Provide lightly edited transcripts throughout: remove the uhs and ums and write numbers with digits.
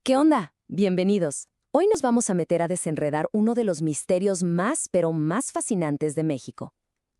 ¿Qué onda? Bienvenidos. Hoy nos vamos a meter a desenredar uno de los misterios más, pero más fascinantes de México.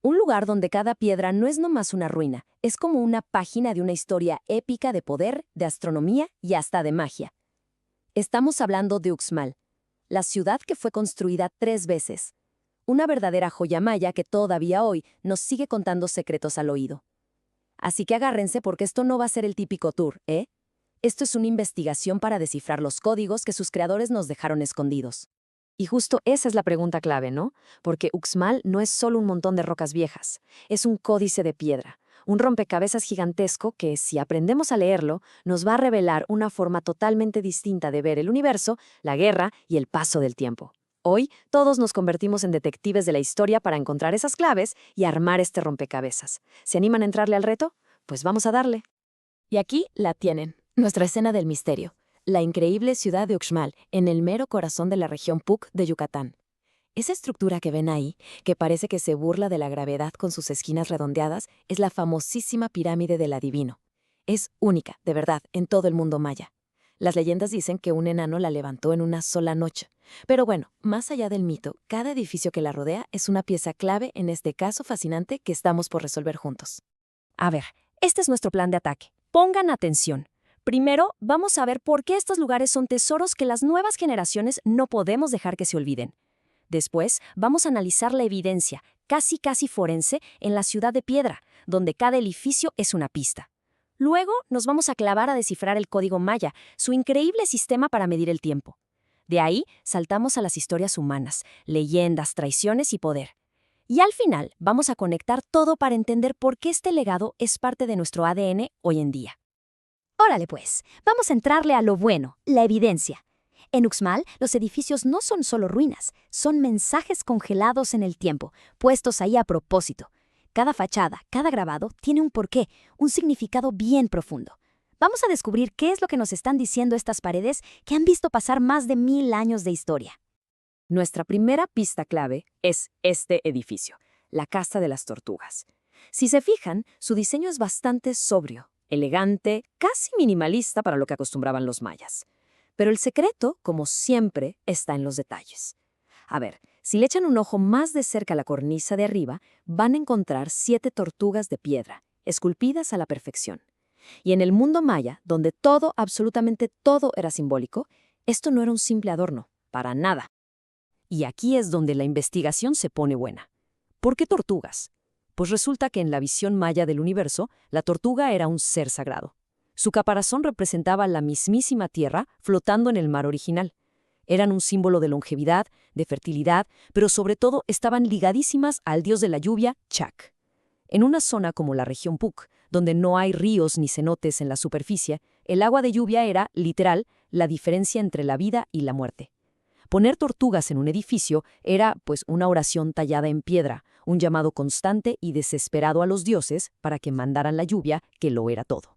Un lugar donde cada piedra no es nomás una ruina, es como una página de una historia épica de poder, de astronomía y hasta de magia. Estamos hablando de Uxmal, la ciudad que fue construida 3 veces. Una verdadera joya maya que todavía hoy nos sigue contando secretos al oído. Así que agárrense porque esto no va a ser el típico tour, ¿eh? Esto es una investigación para descifrar los códigos que sus creadores nos dejaron escondidos. Y justo esa es la pregunta clave, ¿no? Porque Uxmal no es solo un montón de rocas viejas, es un códice de piedra, un rompecabezas gigantesco que, si aprendemos a leerlo, nos va a revelar una forma totalmente distinta de ver el universo, la guerra y el paso del tiempo. Hoy, todos nos convertimos en detectives de la historia para encontrar esas claves y armar este rompecabezas. ¿Se animan a entrarle al reto? Pues vamos a darle. Y aquí la tienen. Nuestra escena del misterio, la increíble ciudad de Uxmal, en el mero corazón de la región Puc de Yucatán. Esa estructura que ven ahí, que parece que se burla de la gravedad con sus esquinas redondeadas, es la famosísima pirámide del adivino. Es única, de verdad, en todo el mundo maya. Las leyendas dicen que un enano la levantó en una sola noche. Pero bueno, más allá del mito, cada edificio que la rodea es una pieza clave en este caso fascinante que estamos por resolver juntos. A ver, este es nuestro plan de ataque. Pongan atención. Primero, vamos a ver por qué estos lugares son tesoros que las nuevas generaciones no podemos dejar que se olviden. Después, vamos a analizar la evidencia, casi forense, en la ciudad de piedra, donde cada edificio es una pista. Luego, nos vamos a clavar a descifrar el código maya, su increíble sistema para medir el tiempo. De ahí, saltamos a las historias humanas, leyendas, traiciones y poder. Y al final, vamos a conectar todo para entender por qué este legado es parte de nuestro ADN hoy en día. Órale pues, vamos a entrarle a lo bueno, la evidencia. En Uxmal, los edificios no son solo ruinas, son mensajes congelados en el tiempo, puestos ahí a propósito. Cada fachada, cada grabado tiene un porqué, un significado bien profundo. Vamos a descubrir qué es lo que nos están diciendo estas paredes que han visto pasar más de 1000 años de historia. Nuestra primera pista clave es este edificio, la Casa de las Tortugas. Si se fijan, su diseño es bastante sobrio, elegante, casi minimalista para lo que acostumbraban los mayas. Pero el secreto, como siempre, está en los detalles. A ver, si le echan un ojo más de cerca a la cornisa de arriba, van a encontrar 7 tortugas de piedra, esculpidas a la perfección. Y en el mundo maya, donde todo, absolutamente todo era simbólico, esto no era un simple adorno, para nada. Y aquí es donde la investigación se pone buena. ¿Por qué tortugas? Pues resulta que en la visión maya del universo, la tortuga era un ser sagrado. Su caparazón representaba la mismísima tierra flotando en el mar original. Eran un símbolo de longevidad, de fertilidad, pero sobre todo estaban ligadísimas al dios de la lluvia, Chac. En una zona como la región Puc, donde no hay ríos ni cenotes en la superficie, el agua de lluvia era, literal, la diferencia entre la vida y la muerte. Poner tortugas en un edificio era, pues, una oración tallada en piedra, un llamado constante y desesperado a los dioses para que mandaran la lluvia, que lo era todo.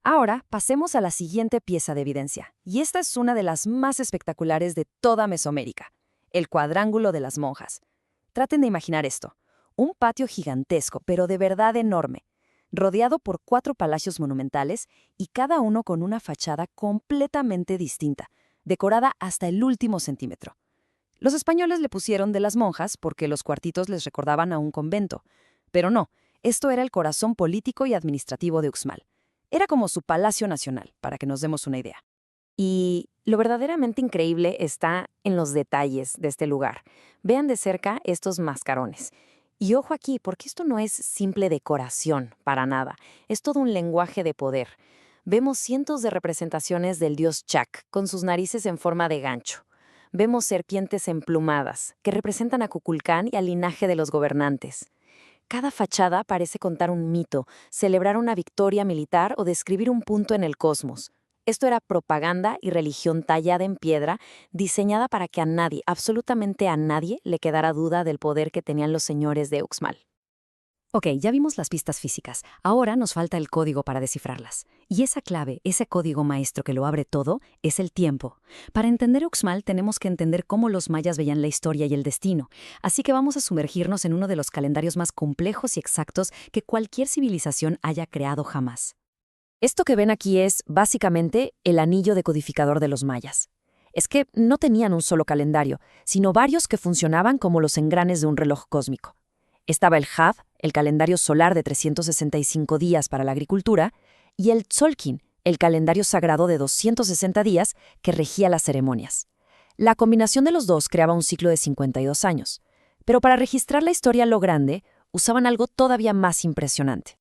Ahora, pasemos a la siguiente pieza de evidencia, y esta es una de las más espectaculares de toda Mesoamérica, el cuadrángulo de las monjas. Traten de imaginar esto, un patio gigantesco, pero de verdad enorme, rodeado por 4 palacios monumentales y cada uno con una fachada completamente distinta, decorada hasta el último centímetro. Los españoles le pusieron de las monjas porque los cuartitos les recordaban a un convento. Pero no, esto era el corazón político y administrativo de Uxmal. Era como su palacio nacional, para que nos demos una idea. Y lo verdaderamente increíble está en los detalles de este lugar. Vean de cerca estos mascarones. Y ojo aquí, porque esto no es simple decoración, para nada. Es todo un lenguaje de poder. Vemos cientos de representaciones del dios Chac, con sus narices en forma de gancho. Vemos serpientes emplumadas, que representan a Kukulcán y al linaje de los gobernantes. Cada fachada parece contar un mito, celebrar una victoria militar o describir un punto en el cosmos. Esto era propaganda y religión tallada en piedra, diseñada para que a nadie, absolutamente a nadie, le quedara duda del poder que tenían los señores de Uxmal. Ok, ya vimos las pistas físicas. Ahora nos falta el código para descifrarlas. Y esa clave, ese código maestro que lo abre todo, es el tiempo. Para entender Uxmal tenemos que entender cómo los mayas veían la historia y el destino. Así que vamos a sumergirnos en uno de los calendarios más complejos y exactos que cualquier civilización haya creado jamás. Esto que ven aquí es, básicamente, el anillo decodificador de los mayas. Es que no tenían un solo calendario, sino varios que funcionaban como los engranes de un reloj cósmico. Estaba el Had, el calendario solar de 365 días para la agricultura, y el Tzolkin, el calendario sagrado de 260 días que regía las ceremonias. La combinación de los dos creaba un ciclo de 52 años. Pero para registrar la historia a lo grande, usaban algo todavía más impresionante.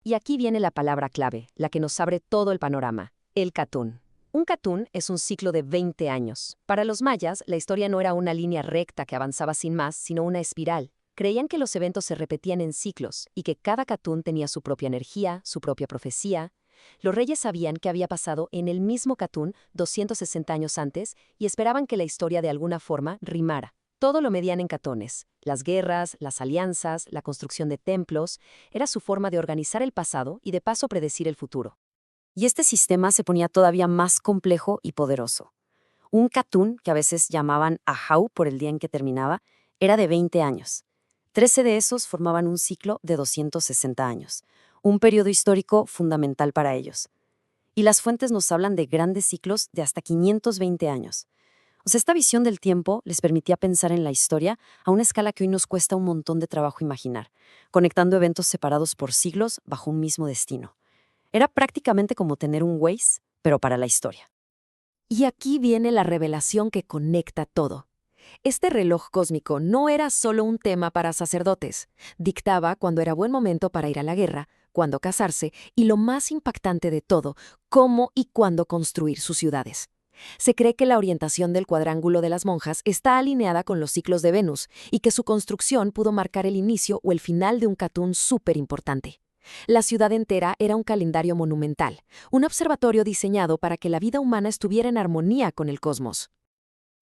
Y aquí viene la palabra clave, la que nos abre todo el panorama, el catún. Un catún es un ciclo de 20 años. Para los mayas, la historia no era una línea recta que avanzaba sin más, sino una espiral. Creían que los eventos se repetían en ciclos y que cada catún tenía su propia energía, su propia profecía. Los reyes sabían que había pasado en el mismo catún 260 años antes y esperaban que la historia de alguna forma rimara. Todo lo medían en catones. Las guerras, las alianzas, la construcción de templos, era su forma de organizar el pasado y de paso predecir el futuro. Y este sistema se ponía todavía más complejo y poderoso. Un catún, que a veces llamaban Ahau por el día en que terminaba, era de 20 años. 13 de esos formaban un ciclo de 260 años, un periodo histórico fundamental para ellos. Y las fuentes nos hablan de grandes ciclos de hasta 520 años. O sea, esta visión del tiempo les permitía pensar en la historia a una escala que hoy nos cuesta un montón de trabajo imaginar, conectando eventos separados por siglos bajo un mismo destino. Era prácticamente como tener un Waze, pero para la historia. Y aquí viene la revelación que conecta todo. Este reloj cósmico no era solo un tema para sacerdotes. Dictaba cuándo era buen momento para ir a la guerra, cuándo casarse y, lo más impactante de todo, cómo y cuándo construir sus ciudades. Se cree que la orientación del cuadrángulo de las monjas está alineada con los ciclos de Venus y que su construcción pudo marcar el inicio o el final de un catún súper importante. La ciudad entera era un calendario monumental, un observatorio diseñado para que la vida humana estuviera en armonía con el cosmos.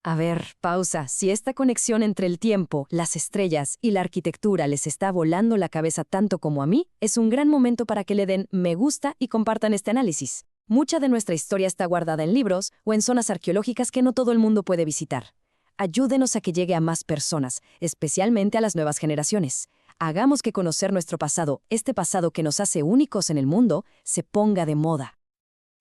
A ver, pausa. Si esta conexión entre el tiempo, las estrellas y la arquitectura les está volando la cabeza tanto como a mí, es un gran momento para que le den me gusta y compartan este análisis. Mucha de nuestra historia está guardada en libros o en zonas arqueológicas que no todo el mundo puede visitar. Ayúdenos a que llegue a más personas, especialmente a las nuevas generaciones. Hagamos que conocer nuestro pasado, este pasado que nos hace únicos en el mundo, se ponga de moda.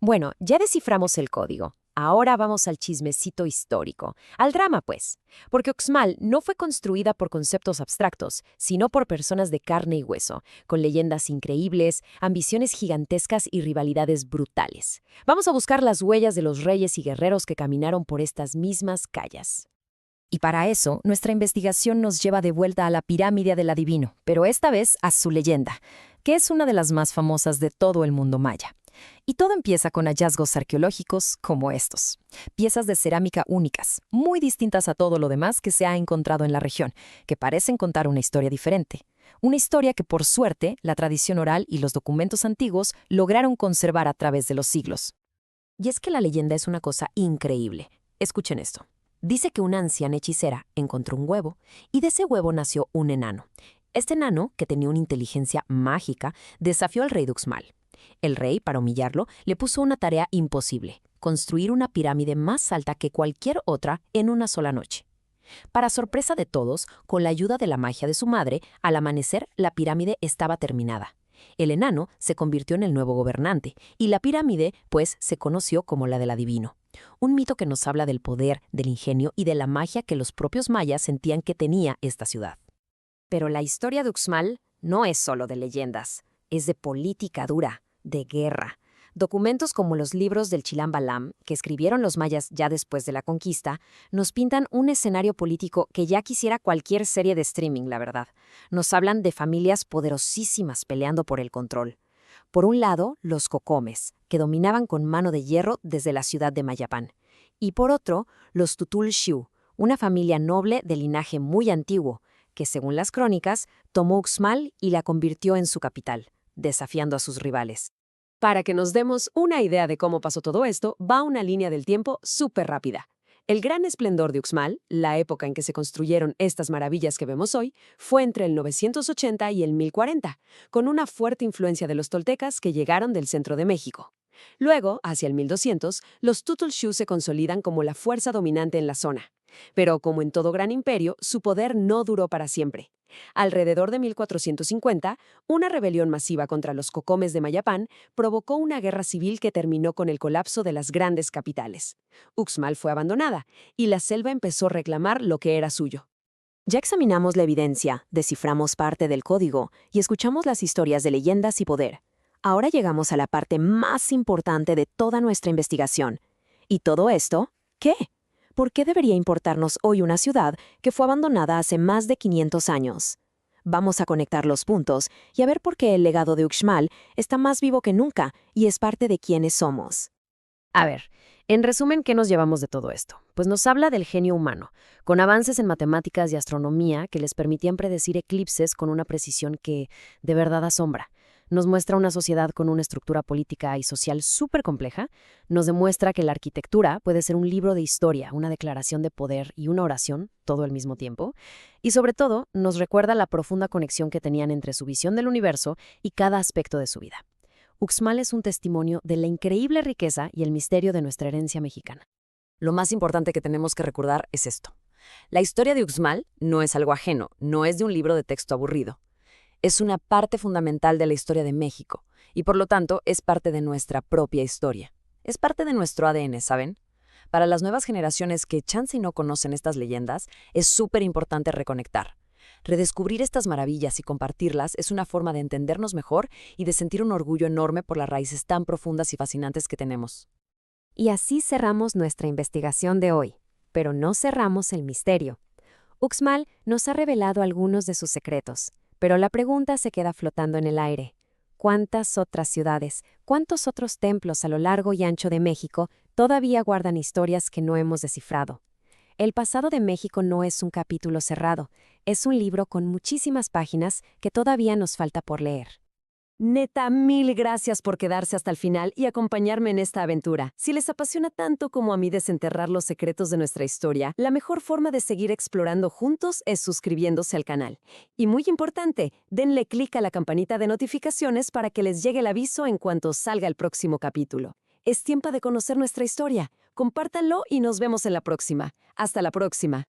Bueno, ya desciframos el código. Ahora vamos al chismecito histórico, al drama pues, porque Uxmal no fue construida por conceptos abstractos, sino por personas de carne y hueso, con leyendas increíbles, ambiciones gigantescas y rivalidades brutales. Vamos a buscar las huellas de los reyes y guerreros que caminaron por estas mismas calles. Y para eso, nuestra investigación nos lleva de vuelta a la pirámide del adivino, pero esta vez a su leyenda, que es una de las más famosas de todo el mundo maya. Y todo empieza con hallazgos arqueológicos como estos. Piezas de cerámica únicas, muy distintas a todo lo demás que se ha encontrado en la región, que parecen contar una historia diferente. Una historia que, por suerte, la tradición oral y los documentos antiguos lograron conservar a través de los siglos. Y es que la leyenda es una cosa increíble. Escuchen esto. Dice que una anciana hechicera encontró un huevo y de ese huevo nació un enano. Este enano, que tenía una inteligencia mágica, desafió al rey de Uxmal. El rey, para humillarlo, le puso una tarea imposible: construir una pirámide más alta que cualquier otra en una sola noche. Para sorpresa de todos, con la ayuda de la magia de su madre, al amanecer la pirámide estaba terminada. El enano se convirtió en el nuevo gobernante y la pirámide, pues, se conoció como la del adivino. Un mito que nos habla del poder, del ingenio y de la magia que los propios mayas sentían que tenía esta ciudad. Pero la historia de Uxmal no es solo de leyendas, es de política dura, de guerra. Documentos como los libros del Chilam Balam, que escribieron los mayas ya después de la conquista, nos pintan un escenario político que ya quisiera cualquier serie de streaming, la verdad. Nos hablan de familias poderosísimas peleando por el control. Por un lado, los cocomes, que dominaban con mano de hierro desde la ciudad de Mayapán. Y por otro, los Tutul-Xiu, una familia noble de linaje muy antiguo, que según las crónicas, tomó Uxmal y la convirtió en su capital, desafiando a sus rivales. Para que nos demos una idea de cómo pasó todo esto, va una línea del tiempo súper rápida. El gran esplendor de Uxmal, la época en que se construyeron estas maravillas que vemos hoy, fue entre el 980 y el 1040, con una fuerte influencia de los toltecas que llegaron del centro de México. Luego, hacia el 1200, los Tutul-Xiu se consolidan como la fuerza dominante en la zona. Pero como en todo gran imperio, su poder no duró para siempre. Alrededor de 1450, una rebelión masiva contra los cocomes de Mayapán provocó una guerra civil que terminó con el colapso de las grandes capitales. Uxmal fue abandonada, y la selva empezó a reclamar lo que era suyo. Ya examinamos la evidencia, desciframos parte del código y escuchamos las historias de leyendas y poder. Ahora llegamos a la parte más importante de toda nuestra investigación. ¿Y todo esto? ¿Qué? ¿Por qué debería importarnos hoy una ciudad que fue abandonada hace más de 500 años? Vamos a conectar los puntos y a ver por qué el legado de Uxmal está más vivo que nunca y es parte de quienes somos. A ver, en resumen, ¿qué nos llevamos de todo esto? Pues nos habla del genio humano, con avances en matemáticas y astronomía que les permitían predecir eclipses con una precisión que de verdad asombra. Nos muestra una sociedad con una estructura política y social súper compleja, nos demuestra que la arquitectura puede ser un libro de historia, una declaración de poder y una oración, todo al mismo tiempo, y sobre todo nos recuerda la profunda conexión que tenían entre su visión del universo y cada aspecto de su vida. Uxmal es un testimonio de la increíble riqueza y el misterio de nuestra herencia mexicana. Lo más importante que tenemos que recordar es esto. La historia de Uxmal no es algo ajeno, no es de un libro de texto aburrido. Es una parte fundamental de la historia de México y por lo tanto es parte de nuestra propia historia. Es parte de nuestro ADN, ¿saben? Para las nuevas generaciones que chance y no conocen estas leyendas, es súper importante reconectar. Redescubrir estas maravillas y compartirlas es una forma de entendernos mejor y de sentir un orgullo enorme por las raíces tan profundas y fascinantes que tenemos. Y así cerramos nuestra investigación de hoy, pero no cerramos el misterio. Uxmal nos ha revelado algunos de sus secretos, pero la pregunta se queda flotando en el aire. ¿Cuántas otras ciudades, cuántos otros templos a lo largo y ancho de México todavía guardan historias que no hemos descifrado? El pasado de México no es un capítulo cerrado, es un libro con muchísimas páginas que todavía nos falta por leer. Neta, mil gracias por quedarse hasta el final y acompañarme en esta aventura. Si les apasiona tanto como a mí desenterrar los secretos de nuestra historia, la mejor forma de seguir explorando juntos es suscribiéndose al canal. Y muy importante, denle clic a la campanita de notificaciones para que les llegue el aviso en cuanto salga el próximo capítulo. Es tiempo de conocer nuestra historia. Compártanlo y nos vemos en la próxima. Hasta la próxima.